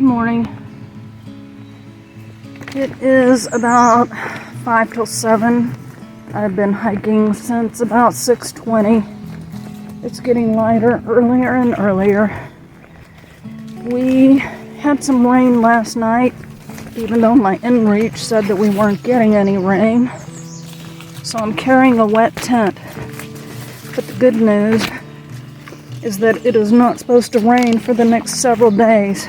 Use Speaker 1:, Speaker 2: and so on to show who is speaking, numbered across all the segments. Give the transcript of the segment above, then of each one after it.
Speaker 1: morning. It is about 5 till 7. I've been hiking since about 6:20. It's getting lighter earlier and earlier. We had some rain last night, even though my inReach said that we weren't getting any rain. So I'm carrying a wet tent. But the good news is that it is not supposed to rain for the next several days.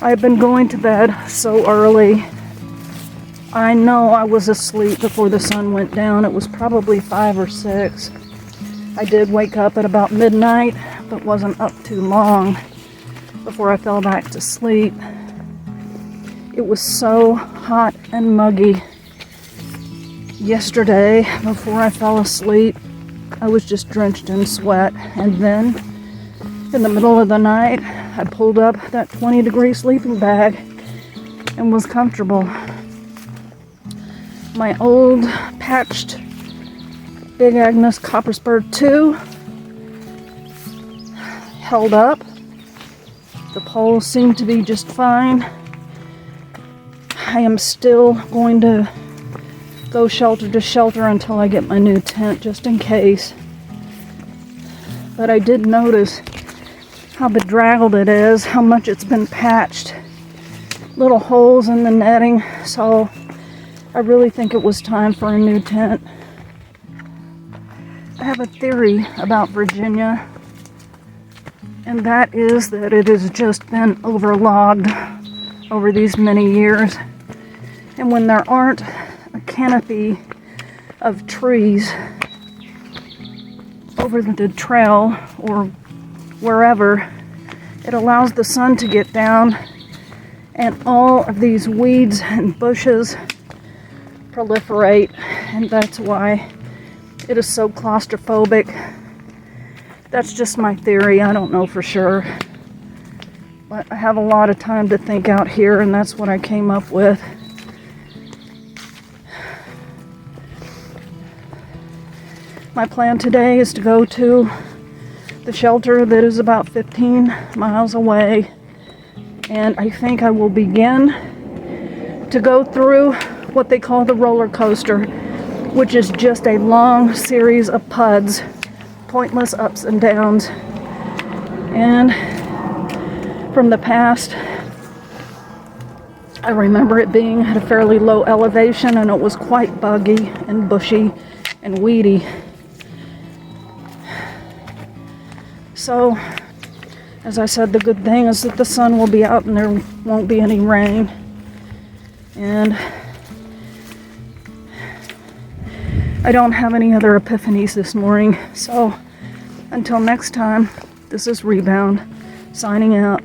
Speaker 1: I've been going to bed so early. I know I was asleep before the sun went down. It was probably 5 or 6. I did wake up at about midnight, but wasn't up too long before I fell back to sleep. It was so hot and muggy yesterday before I fell asleep. I was just drenched in sweat, and then in the middle of the night I pulled up that 20-degree sleeping bag and was comfortable. My old patched Big Agnes Copper Spur 2 held up. The poles seem to be just fine. I am still going to go shelter to shelter until I get my new tent, just in case. But I did notice how bedraggled it is, how much it's been patched. Little holes in the netting, so I really think it was time for a new tent. I have a theory about Virginia, and that is that it has just been overlogged over these many years. And when there aren't a canopy of trees over the trail or wherever, it allows the sun to get down, and all of these weeds and bushes proliferate, and that's why it is so claustrophobic. That's just my theory. I don't know for sure, but I have a lot of time to think out here, and that's what I came up with. My plan today is to go to the shelter that is about 15 miles away, and I think I will begin to go through what they call the roller coaster, which is just a long series of PUDs, pointless ups and downs. And from the past, I remember it being at a fairly low elevation, and it was quite buggy and bushy and weedy. So, as I said, the good thing is that the sun will be out and there won't be any rain. And I don't have any other epiphanies this morning. So, until next time, this is Rebound, signing out.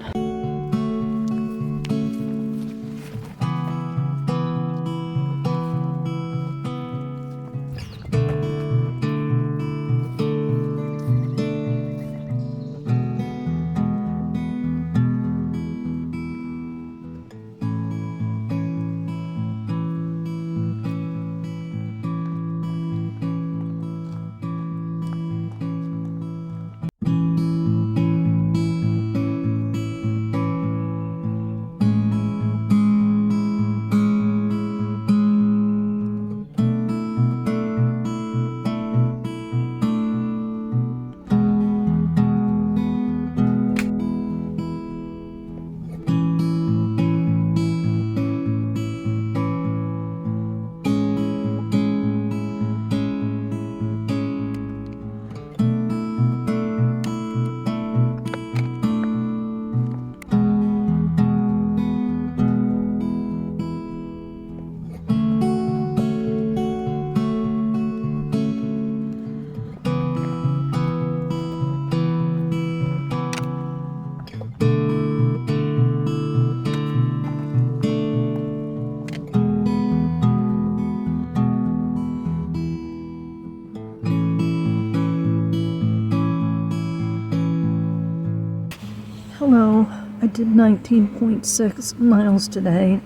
Speaker 1: Hello, I did 19.6 miles today.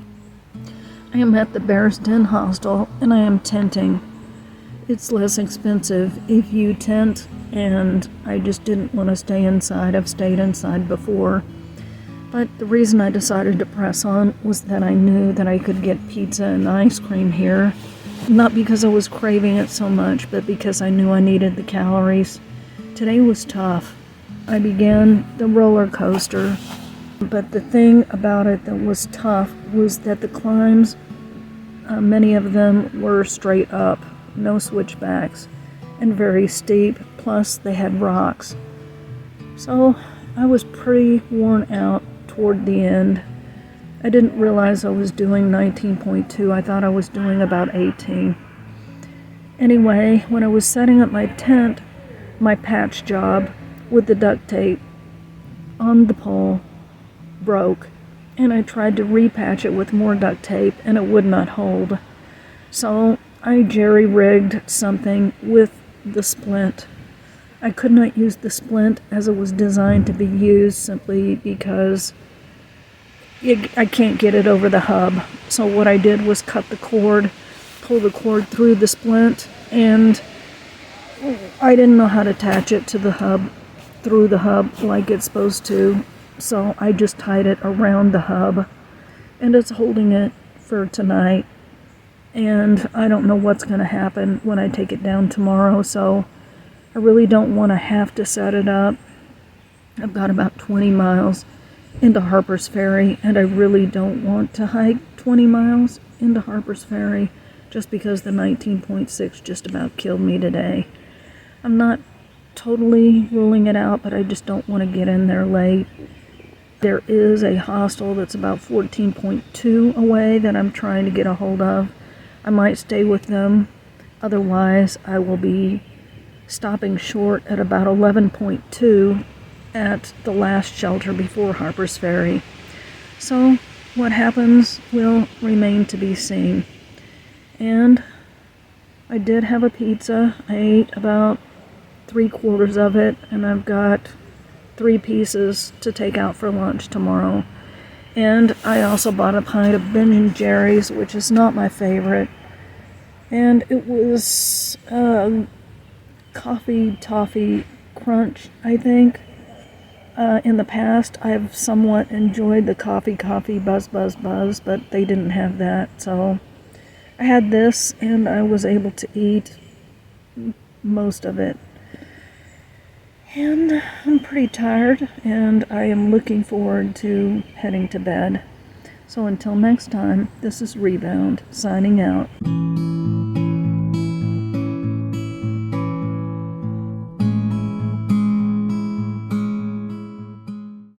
Speaker 1: I am at the Bear's Den Hostel, and I am tenting. It's less expensive if you tent, and I just didn't want to stay inside. I've stayed inside before, But the reason I decided to press on was that I knew that I could get pizza and ice cream here. Not because I was craving it so much, but because I knew I needed the calories. Today was tough. I began the roller coaster, but the thing about it that was tough was that the climbs, many of them were straight up, no switchbacks, and very steep, plus they had rocks. So I was pretty worn out toward the end. I didn't realize I was doing 19.2. I thought I was doing about 18. Anyway, when I was setting up my tent, my patch job with the duct tape on the pole broke, and I tried to repatch it with more duct tape and it would not hold. So I jerry-rigged something with the splint. I could not use the splint as it was designed to be used simply because I can't get it over the hub. So what I did was cut the cord, pull the cord through the splint, and I didn't know how to attach it to the hub, through the hub like it's supposed to. So I just tied it around the hub, and it's holding it for tonight. And I don't know what's going to happen when I take it down tomorrow, so I really don't want to have to set it up. I've got about 20 miles into Harper's Ferry, and I really don't want to hike 20 miles into Harper's Ferry just because the 19.6 just about killed me today. I'm not totally ruling it out, but I just don't want to get in there late. There is a hostel that's about 14.2 away that I'm trying to get a hold of. I might stay with them. Otherwise, I will be stopping short at about 11.2 at the last shelter before Harper's Ferry. So what happens will remain to be seen. And I did have a pizza. I ate about 3/4 of it, and I've got 3 pieces to take out for lunch tomorrow. And I also bought a pint of Ben & Jerry's, which is not my favorite. And it was coffee toffee crunch, I think. In the past, I've somewhat enjoyed the coffee buzz, but they didn't have that. So I had this, and I was able to eat most of it. And I'm pretty tired, and I am looking forward to heading to bed. So until next time, this is Rebound, signing out.